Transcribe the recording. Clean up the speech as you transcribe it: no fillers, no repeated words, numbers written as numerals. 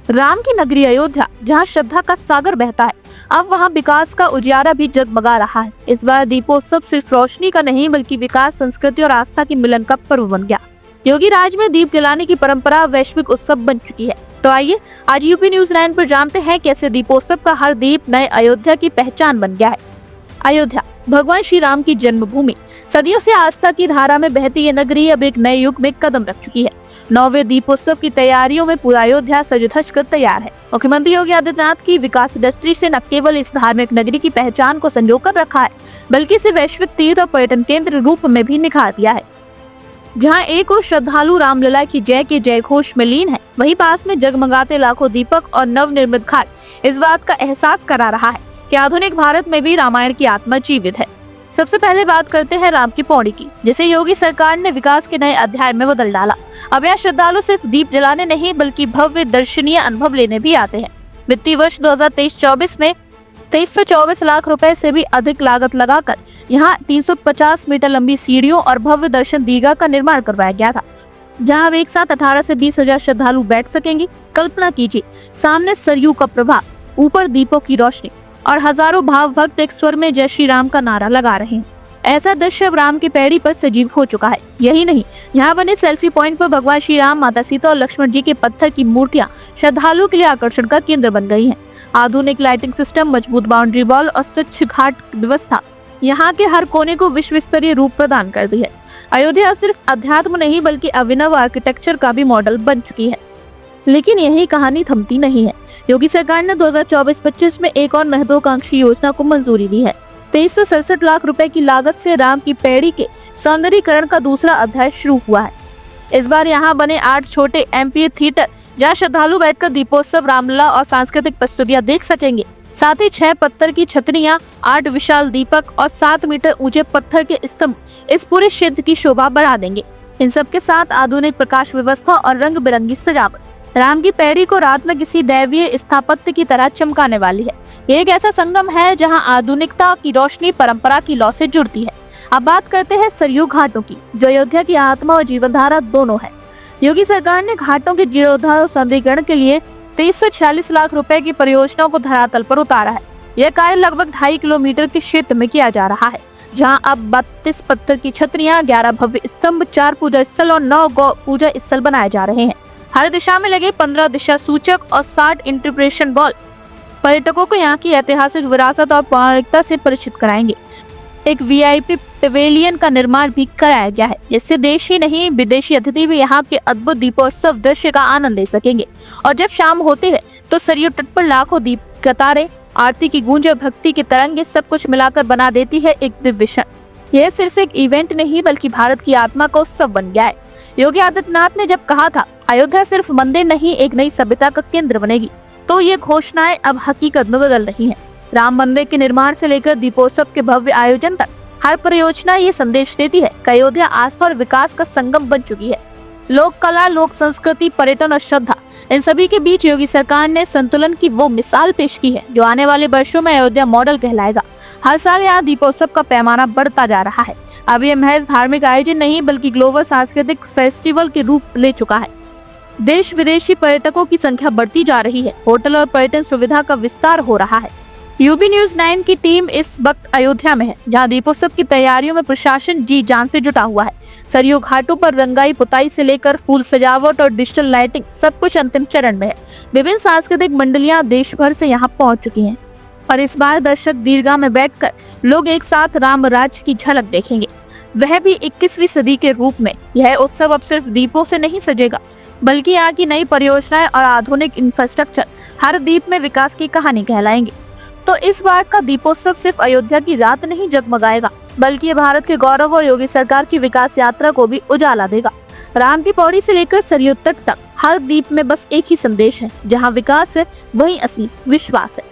राम की नगरी अयोध्या, जहां श्रद्धा का सागर बहता है, अब वहां विकास का उजियारा भी जगमगा रहा है। इस बार दीपोत्सव सिर्फ रोशनी का नहीं बल्कि विकास, संस्कृति और आस्था की मिलन का पर्व बन गया। योगी राज में दीप जलाने की परंपरा वैश्विक उत्सव बन चुकी है। तो आइए आज यूपी न्यूज़ 9 पर जानते हैं कैसे दीपोत्सव का हर दीप नए अयोध्या की पहचान बन गया है। अयोध्या, भगवान श्री राम की जन्मभूमि, सदियों से आस्था की धारा में बहती ये नगरी अब एक नए युग में कदम रख चुकी है। 9वें दीपोत्सव की तैयारियों में पूरा अयोध्या सज धज कर तैयार है। मुख्यमंत्री योगी आदित्यनाथ की विकास दृष्टि से न केवल इस धार्मिक नगरी की पहचान को संजो कर रखा है, बल्कि इसे वैश्विक तीर्थ और पर्यटन केंद्र रूप में भी निखार दिया है। जहां एक और श्रद्धालु रामलला की जय के जय घोष में लीन है, वहीं पास में जगमगाते लाखों दीपक और नवनिर्मित घाट इस बात का एहसास करा रहा है कि आधुनिक भारत में भी रामायण की आत्मा जीवित है। सबसे पहले बात करते हैं राम की पौड़ी की, जिसे योगी सरकार ने विकास के नए अध्याय में बदल डाला। अब यहाँ श्रद्धालु सिर्फ दीप जलाने नहीं बल्कि भव्य दर्शनीय अनुभव लेने भी आते हैं। वित्तीय वर्ष 2023-24 में 2324 लाख रुपए से भी अधिक लागत लगाकर यहाँ 350 मीटर लंबी सीढ़ियों और भव्य दर्शन दीर्घा का निर्माण करवाया गया था, जहाँ अब एक साथ 18 से 20 हजार श्रद्धालु बैठ सकेंगे। कल्पना कीजिए, सामने सरयू का प्रवाह, ऊपर दीपों की रोशनी और हजारों भाव भक्त एक स्वर में जय श्री राम का नारा लगा रहे हैं। ऐसा दृश्य अब राम की पैड़ी पर सजीव हो चुका है। यही नहीं, यहाँ बने सेल्फी पॉइंट पर भगवान श्री राम, माता सीता और लक्ष्मण जी के पत्थर की मूर्तियां श्रद्धालुओं के लिए आकर्षण का केंद्र बन गई हैं। आधुनिक लाइटिंग सिस्टम, मजबूत बाउंड्री वॉल और स्वच्छ घाट व्यवस्था यहाँ के हर कोने को विश्व स्तरीय रूप प्रदान कर दी है। अयोध्या सिर्फ अध्यात्म नहीं बल्कि अभिनव आर्किटेक्चर का भी मॉडल बन चुकी है। लेकिन यही कहानी थमती नहीं है। योगी सरकार ने 2024-25 में एक और महत्वाकांक्षी योजना को मंजूरी दी है। 2367 लाख रुपए की लागत से राम की पैड़ी के सौंदर्यीकरण का दूसरा अध्याय शुरू हुआ है। इस बार यहाँ बने 8 छोटे एम्पी थिएटर, जहाँ श्रद्धालु बैठकर दीपोत्सव, रामलला और सांस्कृतिक प्रस्तुतियां देख सकेंगे। साथ ही 6 पत्थर की छतरियां, 8 विशाल दीपक और 7 मीटर ऊंचे पत्थर के स्तंभ इस पूरे क्षेत्र की शोभा बढ़ा देंगे। इन सब के साथ आधुनिक प्रकाश व्यवस्था और रंग बिरंगी सजावट राम की पैड़ी को रात में किसी दैवीय स्थापत्य की तरह चमकाने वाली है। ये एक ऐसा संगम है जहां आधुनिकता की रोशनी परंपरा की लौ से जुड़ती है। अब बात करते हैं सरयू घाटों की, जो अयोध्या की आत्मा और जीवनधारा दोनों है। योगी सरकार ने घाटों के जीर्णोद्धार और सौंदर्यीकरण के लिए 2340 लाख रुपए की परियोजनाओं को धरातल पर उतारा है। यह कार्य लगभग 2.5 किलोमीटर के क्षेत्र में किया जा रहा है, जहाँ अब 32 पत्थर की छतरियां, 11 भव्य स्तंभ, 4 पूजा स्थल और 9 गौ पूजा स्थल बनाए जा रहे हैं। हर दिशा में लगे 15 दिशा सूचक और 60 इंटरप्रेशन बॉल पर्यटकों को यहाँ की ऐतिहासिक विरासत और पौराणिकता से परिचित कराएंगे। एक वीआईपी पेवेलियन का निर्माण भी कराया गया है, जिससे देश ही नहीं विदेशी अतिथि भी यहाँ के अद्भुत दीपोत्सव दृश्य का आनंद ले सकेंगे। और जब शाम होती है तो सरयू तट पर लाखों दीप कतारें, आरती की गूंज और भक्ति के तरंगे सब कुछ मिलाकर बना देती है एक दिव्य क्षण। यह सिर्फ एक इवेंट नहीं बल्कि भारत की आत्मा का उत्सव बन गया है। योगी आदित्यनाथ ने जब कहा था अयोध्या सिर्फ मंदिर नहीं एक नई सभ्यता का केंद्र बनेगी, तो ये घोषणाएं अब हकीकत में बदल रही हैं। राम मंदिर के निर्माण से लेकर दीपोत्सव के भव्य आयोजन तक हर परियोजना ये संदेश देती है कि अयोध्या आस्था और विकास का संगम बन चुकी है। लोक कला, लोक संस्कृति, पर्यटन और श्रद्धा, इन सभी के बीच योगी सरकार ने संतुलन की वो मिसाल पेश की है जो आने वाले वर्षों में अयोध्या मॉडल कहलाएगा। हर साल यहाँ दीपोत्सव का पैमाना बढ़ता जा रहा है। अब ये महज धार्मिक आयोजन नहीं बल्कि ग्लोबल सांस्कृतिक फेस्टिवल के रूप ले चुका है। देश विदेशी पर्यटकों की संख्या बढ़ती जा रही है। होटल और पर्यटन सुविधा का विस्तार हो रहा है। यूपी न्यूज़ 9 की टीम इस वक्त अयोध्या में है, जहां दीपोत्सव की तैयारियों में प्रशासन जी जान से जुटा हुआ है। सरयू घाटों पर रंगाई पुताई से लेकर फूल सजावट और डिजिटल लाइटिंग सब कुछ अंतिम चरण में है। विभिन्न सांस्कृतिक मंडलियां देश भर से यहाँ पहुँच चुकी हैं और इस बार दर्शक दीर्घा में बैठकर लोग एक साथ राम राज्य की झलक देखेंगे, वह भी 21वीं सदी के रूप में। यह उत्सव अब सिर्फ दीपों से नहीं सजेगा बल्कि यहाँ की नई परियोजनाएं और आधुनिक इंफ्रास्ट्रक्चर हर दीप में विकास की कहानी कहलाएंगे। तो इस बार का दीपोत्सव सिर्फ अयोध्या की रात नहीं जगमगाएगा बल्कि ये भारत के गौरव और योगी सरकार की विकास यात्रा को भी उजाला देगा। राम की पौड़ी से लेकर सरयू तट तक हर दीप में बस एक ही संदेश है, जहाँ विकास है वहीं असली विश्वास है।